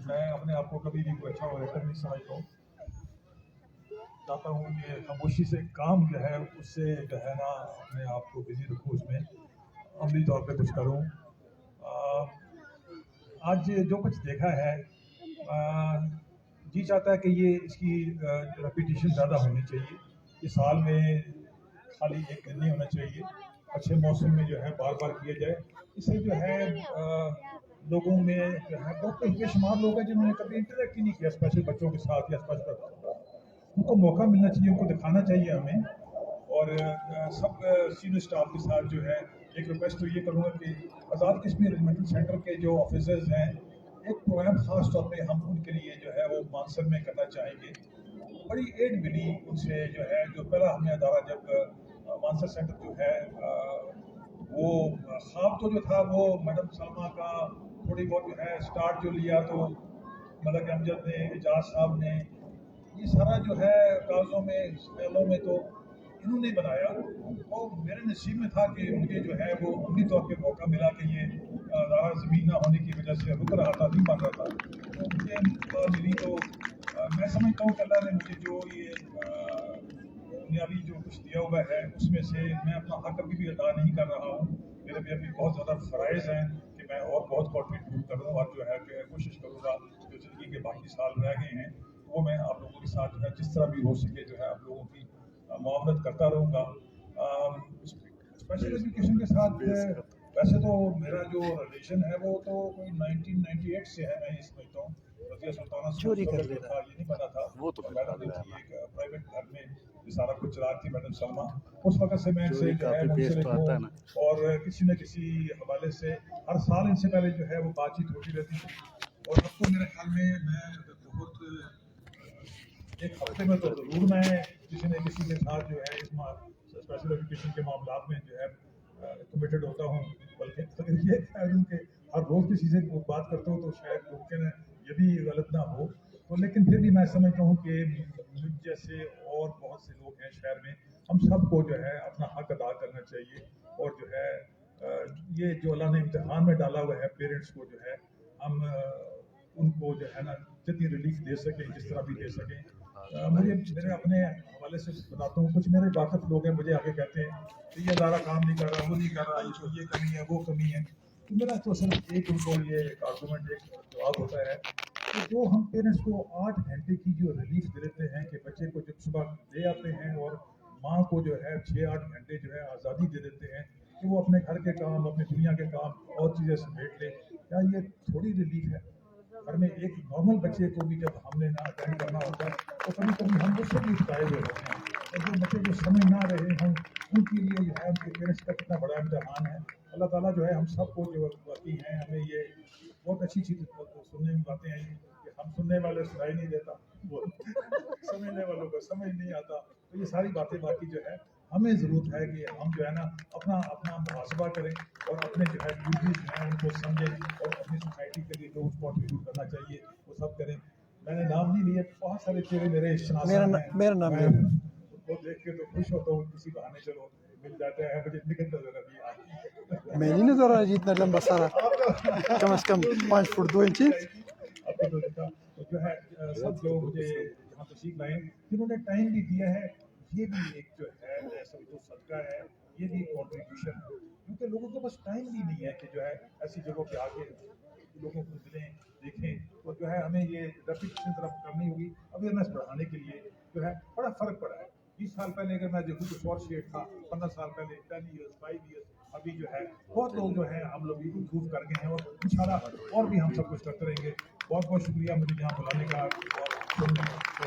میں اپنے آپ کو کبھی بھی کوئی اچھا آپریٹر نہیں سمجھتا ہوں. چاہتا ہوں کہ خاموشی سے کام جو ہے اس سے جو ہے نا اپنے آپ کو بزی رکھوں, اس میں عملی طور پہ کچھ کروں. آج جو کچھ دیکھا ہے جی چاہتا ہے کہ یہ اس کی ریپیٹیشن زیادہ ہونی چاہیے. یہ سال میں خالی ایک دن نہیں ہونا چاہیے, اچھے موسم میں جو ہے بار بار کیا جائے. اس سے جو ہے لوگوں میں جو ہے بہت بے شمار لوگ ہیں جنہوں نے کبھی انٹریکٹ ہی نہیں کیا اسپیشل بچوں کے ساتھ یا اسپیشل ان کو موقع ملنا چاہیے, ان کو دکھانا چاہیے ہمیں. اور سب سینئر اسٹاف کے ساتھ جو ہے ایک ریکویسٹ تو یہ کروں گا کہ آزاد کشمیر ریجمنٹل سینٹر کے جو آفیسرز ہیں ایک پروگرام خاص طور پہ ہم ان کے لیے جو ہے وہ مانسر میں کرنا چاہیں گے. بڑی ایڈ ملی ان سے جو ہے, جو پہلا ہم نے ادارہ جب مانسر سینٹر جو ہے وہ خواب تو جو تھا وہ میڈم سلمہ کا تھوڑی بہت جو ہے اسٹارٹ جو لیا تو ملک امجد نے, اعجاز صاحب نے, یہ سارا جو ہے کاغذوں میں خیالوں میں تو انہوں نے بنایا. اور میرے نصیب میں تھا کہ مجھے جو ہے وہ عملی طور پہ موقع ملا کہ یہ ادارہ زمین نہ ہونے کی وجہ سے رک رہا تھا, نہیں بن رہا تھا. تو مجھے موقع ملی تو میں سمجھتا ہوں کہ اللہ نے مجھے جو یہ دنیاوی جو کچھ دیا ہوا ہے اس میں سے میں اپنا حق ابھی بھی ادا نہیں کر رہا ہوں. میرے بھی ابھی بہت زیادہ فرائض ہیں کہ میں اور بہت کنٹریبیوٹ کروں اور جو ہے کہ کوشش کروں گا جو زندگی کے باقی سال رہ گئے ہیں وہ میں آپ لوگوں کے ساتھ جو ہے جس طرح بھی ہو سکے جو ہے آپ لوگوں کی معاونت کرتا رہوں گا. اسپیشل ایجوکیشن کے ساتھ ویسے تو میرا جو ریلیشن ہے وہ تو کوئی 1998 سے ہے. میں یہ سمجھتا ہوں رضیہ سلطانہ چوری کر جو تھا یہ نہیں بنا تھا, وہ تو میڈم جو تھی ایک پرائیویٹ گھر میں یہ سارا کچھ چلاتی تھی میڈم سلمہ, اس وقت سے میں ان سے جو ہے منسلک ہوں. اور کسی نہ کسی حوالے سے ہر سال ان سے پہلے جو ہے وہ بات چیت ہوتی رہتی تھی. اور اب تو میرے خیال میں بہت ایک ہفتے میں تو ضرور میں کسی نہ کسی کے ساتھ جو ہے اس اسپیشل ایجوکیشن کے معاملات میں جو ہے کمیٹڈ ہوتا ہوں. بلکہ اگر یہ کہہ دوں کہ ہر روز کسی سے بات کرتا ہوں تو شاید ممکن ہے یہ بھی غلط نہ ہو. تو لیکن پھر بھی میں سمجھتا ہوں کہ مجھ جیسے اور بہت سے لوگ ہیں شہر میں, ہم سب کو جو ہے اپنا حق ادا کرنا چاہیے. اور جو ہے یہ جو اللہ نے امتحان میں ڈالا ہوا ہے پیرنٹس کو جو ہے ہم ان کو جو ہے نا جتنی ریلیف دے سکیں جس طرح بھی دے سکیں. مجھے میرے اپنے حوالے سے بتاتا ہوں, کچھ میرے واقف لوگ ہیں مجھے آگے کہتے ہیں کہ یہ ادارہ کام نہیں کر رہا, وہ نہیں کر رہا, یہ کمی ہے وہ کمی ہے. تو میرا تو صرف ایک ان کو یہ ایک آرگومنٹ ایک جواب ہوتا ہے کہ جو ہم پیرنٹس کو 8 گھنٹے کی جو ریلیف دے دیتے ہیں کہ بچے کو جب صبح لے آتے ہیں اور ماں کو جو ہے 6-8 گھنٹے جو ہے آزادی دے دیتے ہیں کہ وہ اپنے گھر کے کام, اپنی دنیا کے کام اور چیزیں سمیٹ لے, کیا یہ تھوڑی ریلیف ہے؟ گھر میں ایک نارمل بچے کو بھی جب ہم نے نہ اٹینڈ کرنا ہوتا ہے تو کبھی کبھی ہم اس سے بھی اٹھائے ہوئے ہوتے ہیں. اور جو بچے جو سمجھ نہ رہے ہوں ان کے لیے جو ہے ان کے پیرنٹس کا کتنا بڑا امتحان ہے. اللہ تعالیٰ جو ہے ہم سب کو جو باقی ہیں ہمیں یہ بہت اچھی چیز سننے میں باتیں ہیں کہ ہم سننے والے سنائی نہیں دیتا, وہ سمجھنے والوں کو سمجھ نہیں آتا. تو یہ ساری باتیں باقی جو ہے ہمیں ضرورت ہے کہ ہم جو ہے نا اپنا محاسبہ کریں اور اپنے جو ہے ڈیوٹیز جو ہیں ان کو سمجھیں اور اپنی سوسائٹی کے لیے جو کنٹریبیوٹ کرنا چاہیے وہ سب کریں. میں نے نام نہیں لیے, بہت سارے چہرے میرے شناسا ہیں, میرا نام میں ان کو دیکھ کے تو خوش ہوتا ہوں. کسی بہانے چلو مل جاتے ہیں, مجھے نکل نظر ابھی میں نہیں نظر آ رہا جتنا لمبا سارا, کم از کم 5 فٹ 2 انچ. آپ کو تو دیکھا تو جو ہے سب لوگ مجھے یہاں تشریف لائیں جنہوں نے ٹائم بھی دیا ہے, یہ بھی ایک جو ہے میں سمجھو صدقہ ہے, یہ بھی کنٹریبیوشن ہے. کیونکہ لوگوں کو بس ٹائم بھی نہیں ہے کہ جو ہے ایسی جگہوں پہ آ کے لوگوں کو ملیں دیکھیں. تو جو ہے ہمیں یہ ریپیٹیشن طرف کرنی ہوگی. اویئرنیس بڑھانے کے لیے جو ہے بڑا فرق پڑا ہے. 20 سال پہلے اگر میں دیکھوں تو شارٹ شیٹ تھا, 15 سال پہلے 10 ایئرس 5 ایئرس, ابھی جو ہے بہت لوگ جو ہیں ہم لوگ امپروو کر گئے ہیں اور انشاءاللہ اور بھی ہم سب کچھ کرتے رہیں گے. بہت بہت شکریہ مجھے یہاں بلانے کا اور سننے کا.